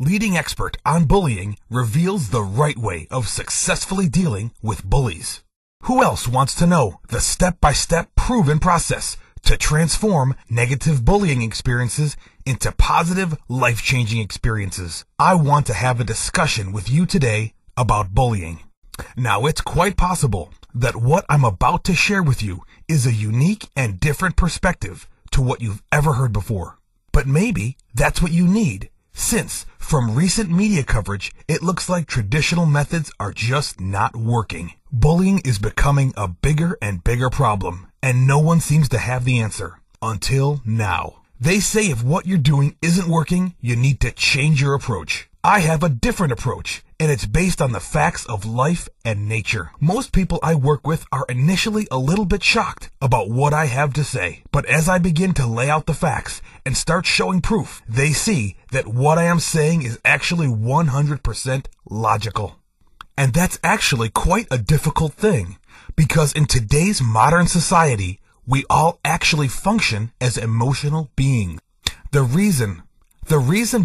leading expert on bullying, reveals the right way of successfully dealing with bullies. Who else wants to know the step-by-step proven process to transform negative bullying experiences into positive, life-changing experiences? I want to have a discussion with you today about bullying. Now, it's quite possible that what I'm about to share with you is a unique and different perspective to what you've ever heard before. But maybe that's what you need, since from recent media coverage, it looks like traditional methods are just not working. Bullying is becoming a bigger and bigger problem, and no one seems to have the answer. Until now. They say if what you're doing isn't working, you need to change your approach. I have a different approach, and it's based on the facts of life and nature. Most people I work with are initially a little bit shocked about what I have to say, but as I begin to lay out the facts and start showing proof, they see that what I am saying is actually 100% logical. And that's actually quite a difficult thing, because in today's modern society, we all actually function as emotional beings. The reason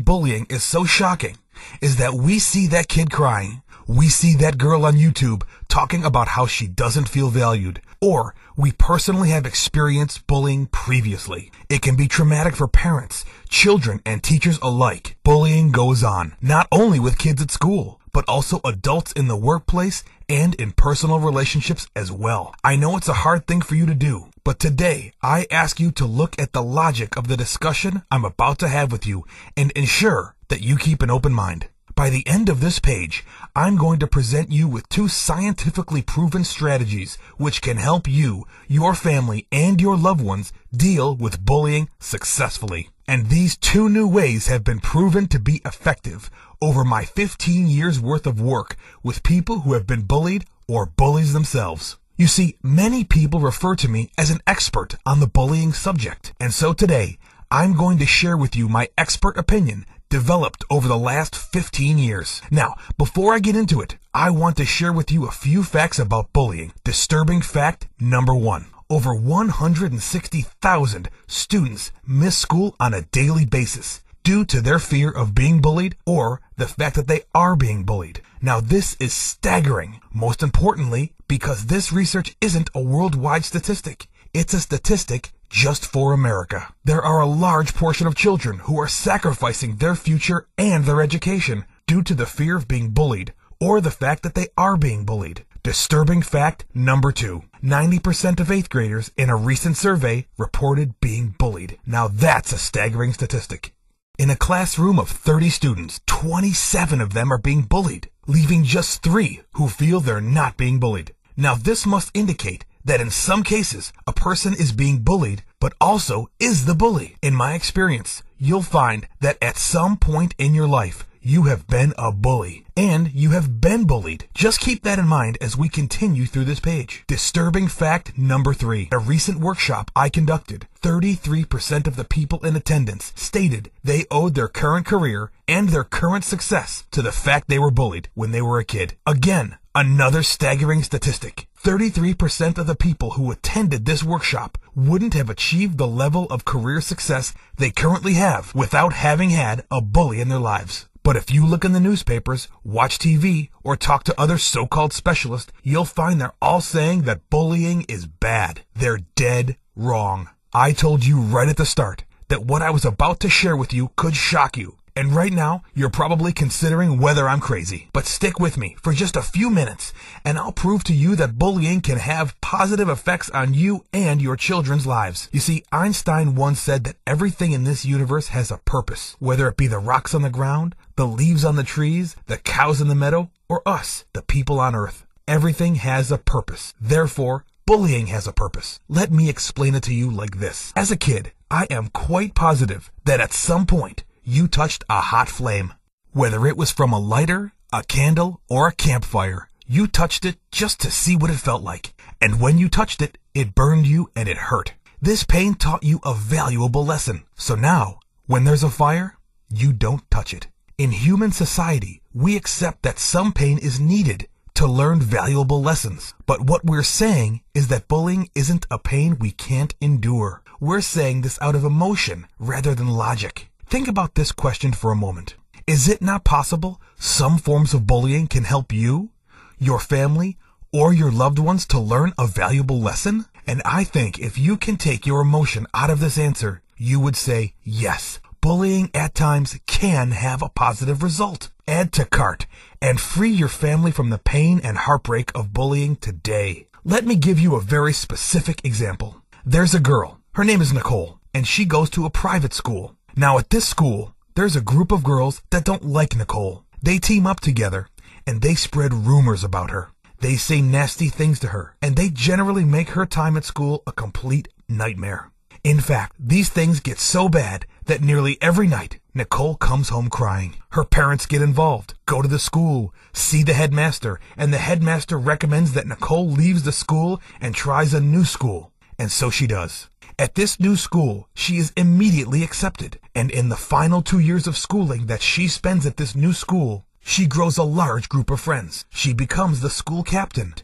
bullying is so shocking is that we see that kid crying, we see that girl on YouTube talking about how she doesn't feel valued, or we personally have experienced bullying previously. It can be traumatic for parents, children, and teachers alike. Bullying goes on, not only with kids at school, but also adults in the workplace and in personal relationships as well. I know it's a hard thing for you to do, but today I ask you to look at the logic of the discussion I'm about to have with you and ensure that you keep an open mind. By the end of this page, I'm going to present you with 2 scientifically proven strategies which can help you, your family, and your loved ones deal with bullying successfully. And these 2 new ways have been proven to be effective over my 15 years worth of work with people who have been bullied or bullies themselves. You see, many people refer to me as an expert on the bullying subject, and so today, I'm going to share with you my expert opinion developed over the last 15 years. Now, before I get into it, I want to share with you a few facts about bullying. Disturbing fact number 1. Over 160,000 students miss school on a daily basis due to their fear of being bullied or the fact that they are being bullied. Now, this is staggering, most importantly, because this research isn't a worldwide statistic. It's a statistic just for America. There are a large portion of children who are sacrificing their future and their education due to the fear of being bullied or the fact that they are being bullied. Disturbing fact number 2. 90% of 8th graders in a recent survey reported being bullied. Now that's a staggering statistic. In a classroom of 30 students, 27 of them are being bullied, leaving just 3 who feel they're not being bullied. Now this must indicate that in some cases, a person is being bullied, but also is the bully. In my experience, you'll find that at some point in your life, you have been a bully, and you have been bullied. Just keep that in mind as we continue through this page. Disturbing fact number 3. A recent workshop I conducted, 33% of the people in attendance stated they owed their current career and their current success to the fact they were bullied when they were a kid. Again, another staggering statistic. 33% of the people who attended this workshop wouldn't have achieved the level of career success they currently have without having had a bully in their lives. But if you look in the newspapers, watch TV, or talk to other so-called specialists, you'll find they're all saying that bullying is bad. They're dead wrong. I told you right at the start that what I was about to share with you could shock you. And right now, you're probably considering whether I'm crazy. But stick with me for just a few minutes, and I'll prove to you that bullying can have positive effects on you and your children's lives. You see, Einstein once said that everything in this universe has a purpose, whether it be the rocks on the ground, the leaves on the trees, the cows in the meadow, or us, the people on earth. Everything has a purpose. Therefore, bullying has a purpose. Let me explain it to you like this. As a kid, I am quite positive that at some point, you touched a hot flame. Whether it was from a lighter, a candle, or a campfire, you touched it just to see what it felt like. And when you touched it, it burned you and it hurt. This pain taught you a valuable lesson. So now, when there's a fire, you don't touch it. In human society, we accept that some pain is needed to learn valuable lessons. But what we're saying is that bullying isn't a pain we can't endure. We're saying this out of emotion rather than logic. Think about this question for a moment. Is it not possible some forms of bullying can help you, your family, or your loved ones to learn a valuable lesson? And I think if you can take your emotion out of this answer, you would say, yes, bullying at times can have a positive result. Add to cart and free your family from the pain and heartbreak of bullying today. Let me give you a very specific example. There's a girl. Her name is Nicole, and she goes to a private school. Now at this school, there's a group of girls that don't like Nicole. They team up together, and they spread rumors about her. They say nasty things to her, and they generally make her time at school a complete nightmare. In fact, these things get so bad that nearly every night, Nicole comes home crying. Her parents get involved, go to the school, see the headmaster, and the headmaster recommends that Nicole leaves the school and tries a new school. And so she does. At this new school, she is immediately accepted, and in the final 2 years of schooling that she spends at this new school, she grows a large group of friends. She becomes the school captain,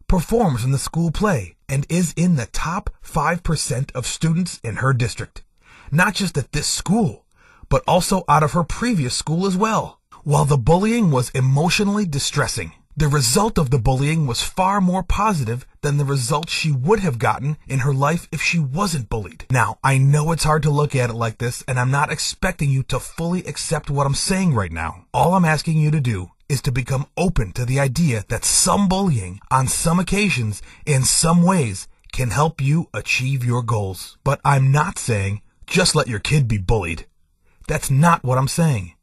performs in the school play, and is in the top 5% of students in her district. Not just at this school, but also out of her previous school as well. While the bullying was emotionally distressing, the result of the bullying was far more positive than the result she would have gotten in her life if she wasn't bullied. Now, I know it's hard to look at it like this, and I'm not expecting you to fully accept what I'm saying right now. All I'm asking you to do is to become open to the idea that some bullying, on some occasions, in some ways, can help you achieve your goals. But I'm not saying just let your kid be bullied. That's not what I'm saying.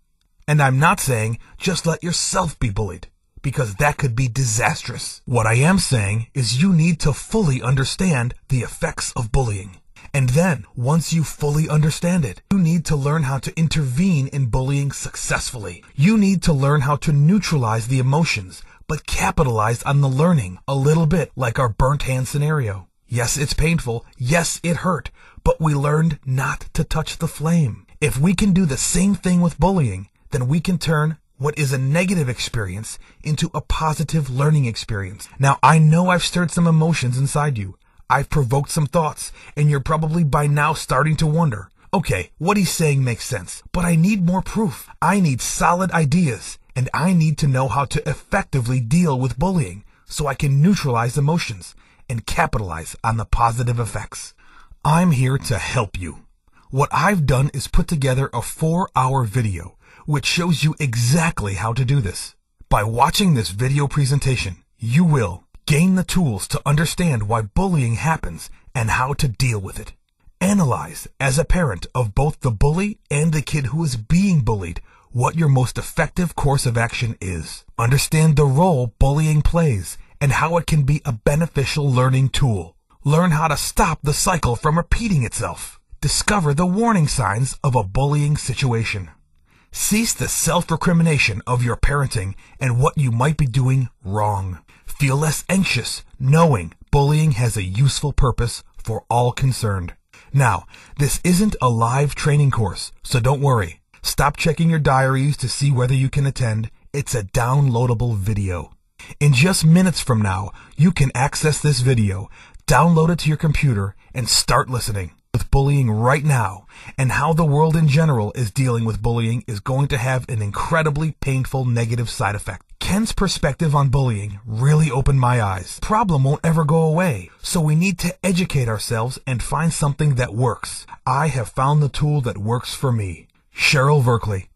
And I'm not saying just let yourself be bullied, because that could be disastrous. What I am saying is you need to fully understand the effects of bullying. And then, once you fully understand it, you need to learn how to intervene in bullying successfully. You need to learn how to neutralize the emotions, but capitalize on the learning, a little bit like our burnt hand scenario. Yes, it's painful. Yes, it hurt. But we learned not to touch the flame. If we can do the same thing with bullying, then we can turn what is a negative experience into a positive learning experience. Now, I know I've stirred some emotions inside you. I've provoked some thoughts, and you're probably by now starting to wonder, okay, what he's saying makes sense, but I need more proof. I need solid ideas, and I need to know how to effectively deal with bullying so I can neutralize emotions and capitalize on the positive effects. I'm here to help you. What I've done is put together a 4-hour video which shows you exactly how to do this. By watching this video presentation, you will gain the tools to understand why bullying happens and how to deal with it. Analyze, as a parent of both the bully and the kid who is being bullied, what your most effective course of action is. Understand the role bullying plays and how it can be a beneficial learning tool. Learn how to stop the cycle from repeating itself. Discover the warning signs of a bullying situation. Cease the self-recrimination of your parenting and what you might be doing wrong. Feel less anxious, knowing bullying has a useful purpose for all concerned. Now, this isn't a live training course, so don't worry. Stop checking your diaries to see whether you can attend. It's a downloadable video. In just minutes from now, you can access this video, download it to your computer, and start listening. With bullying right now, and how the world in general is dealing with bullying is going to have an incredibly painful negative side effect. Ken's perspective on bullying really opened my eyes. The problem won't ever go away, so we need to educate ourselves and find something that works. I have found the tool that works for me. Cheryl Verkley,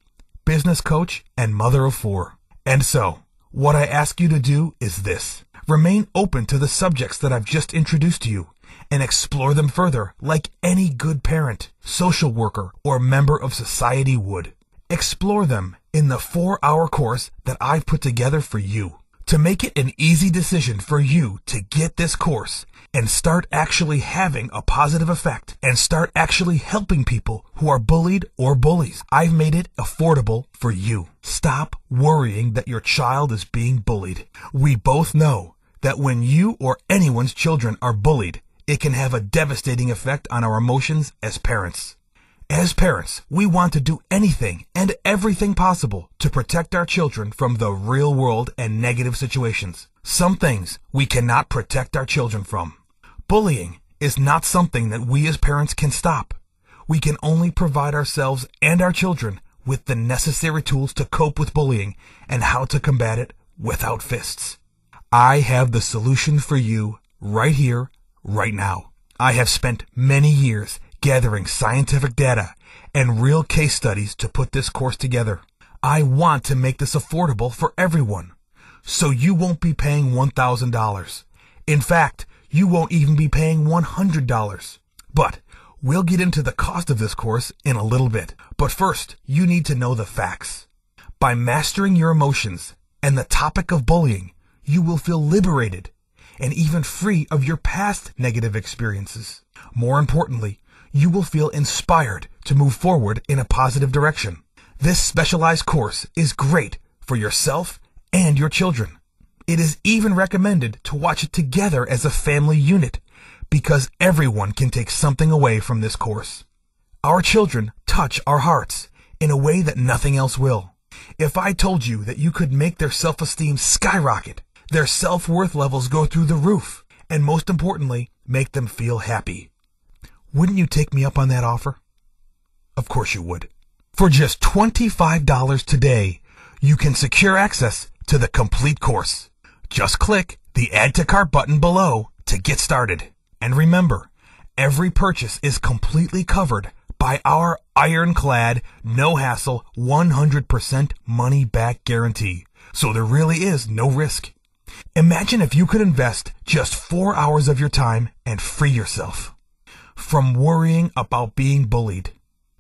business coach and mother of 4. And so, what I ask you to do is this. Remain open to the subjects that I've just introduced to you, and explore them further like any good parent, social worker, or member of society would. Explore them in the 4-hour course that I've put together for you. To make it an easy decision for you to get this course and start actually having a positive effect and start actually helping people who are bullied or bullies, I've made it affordable for you. Stop worrying that your child is being bullied. We both know that when you or anyone's children are bullied, it can have a devastating effect on our emotions as parents. As parents, we want to do anything and everything possible to protect our children from the real world and negative situations. Some things we cannot protect our children from. Bullying is not something that we as parents can stop. We can only provide ourselves and our children with the necessary tools to cope with bullying and how to combat it without fists. I have the solution for you right here, right now. I have spent many years gathering scientific data and real case studies to put this course together. I want to make this affordable for everyone, so you won't be paying $1,000. In fact, you won't even be paying $100. But we'll get into the cost of this course in a little bit. But first, you need to know the facts. By mastering your emotions and the topic of bullying, you will feel liberated and even free of your past negative experiences. More importantly, you will feel inspired to move forward in a positive direction. This specialized course is great for yourself and your children. It is even recommended to watch it together as a family unit because everyone can take something away from this course. Our children touch our hearts in a way that nothing else will. If I told you that you could make their self-esteem skyrocket, their self-worth levels go through the roof, and most importantly, make them feel happy, wouldn't you take me up on that offer? Of course you would. For just $25 today, you can secure access to the complete course. Just click the Add to Cart button below to get started. And remember, every purchase is completely covered by our ironclad, no-hassle, 100% money-back guarantee. So there really is no risk. Imagine if you could invest just 4 hours of your time and free yourself from worrying about being bullied,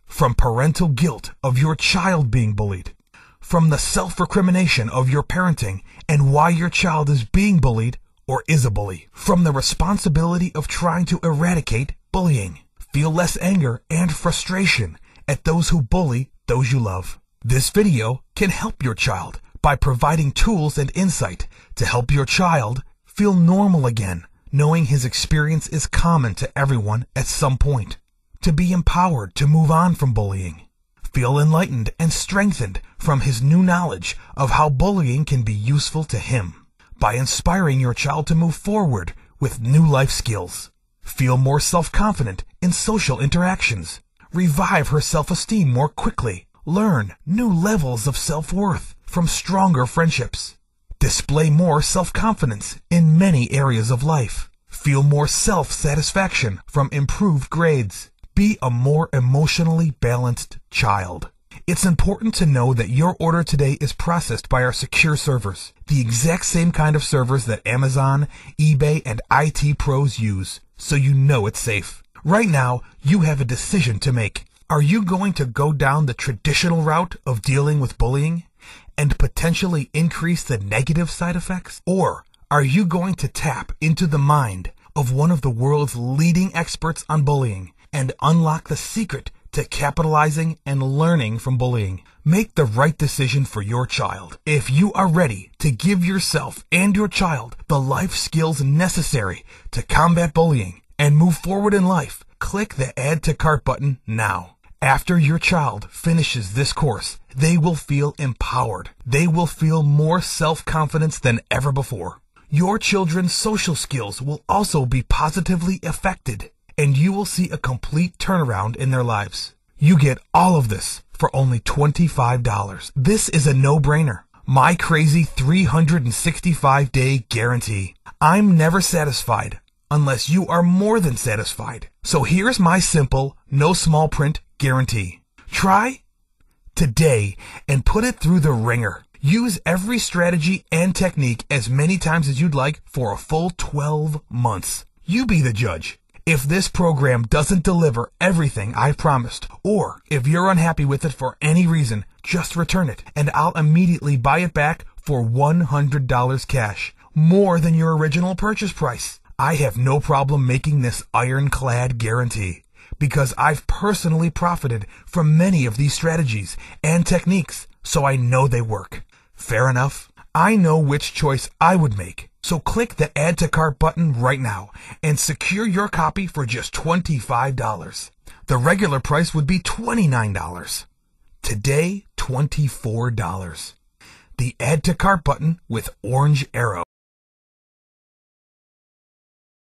from parental guilt of your child being bullied, from the self-recrimination of your parenting and why your child is being bullied or is a bully, from the responsibility of trying to eradicate bullying. Feel less anger and frustration at those who bully those you love. This video can help your child by providing tools and insight to help your child feel normal again, knowing his experience is common to everyone at some point. To be empowered to move on from bullying. Feel enlightened and strengthened from his new knowledge of how bullying can be useful to him. By inspiring your child to move forward with new life skills. Feel more self-confident in social interactions. Revive her self-esteem more quickly. Learn new levels of self-worth from stronger friendships. Display more self-confidence in many areas of life. Feel more self-satisfaction from improved grades. Be a more emotionally balanced child. It's important to know that your order today is processed by our secure servers, the exact same kind of servers that Amazon, eBay, and IT pros use, so you know it's safe. Right now, you have a decision to make. Are you going to go down the traditional route of dealing with bullying and potentially increase the negative side effects? Or are you going to tap into the mind of one of the world's leading experts on bullying and unlock the secret to capitalizing and learning from bullying? Make the right decision for your child. If you are ready to give yourself and your child the life skills necessary to combat bullying and move forward in life, click the Add to Cart button now. After your child finishes this course, they will feel empowered. They will feel more self-confidence than ever before. Your children's social skills will also be positively affected, and you will see a complete turnaround in their lives. You get all of this for only $25. This is a no-brainer. My crazy 365-day guarantee. I'm never satisfied unless you are more than satisfied. So here's my simple, no small print guarantee. Try today and put it through the ringer. Use every strategy and technique as many times as you'd like for a full 12 months. You be the judge. If this program doesn't deliver everything I promised, or if you're unhappy with it for any reason, just return it and I'll immediately buy it back for $100 cash, more than your original purchase price. I have no problem making this ironclad guarantee because I've personally profited from many of these strategies and techniques, so I know they work. Fair enough? I know which choice I would make. So click the Add to Cart button right now and secure your copy for just $25. The regular price would be $29. Today, $24. The Add to Cart button with orange arrow.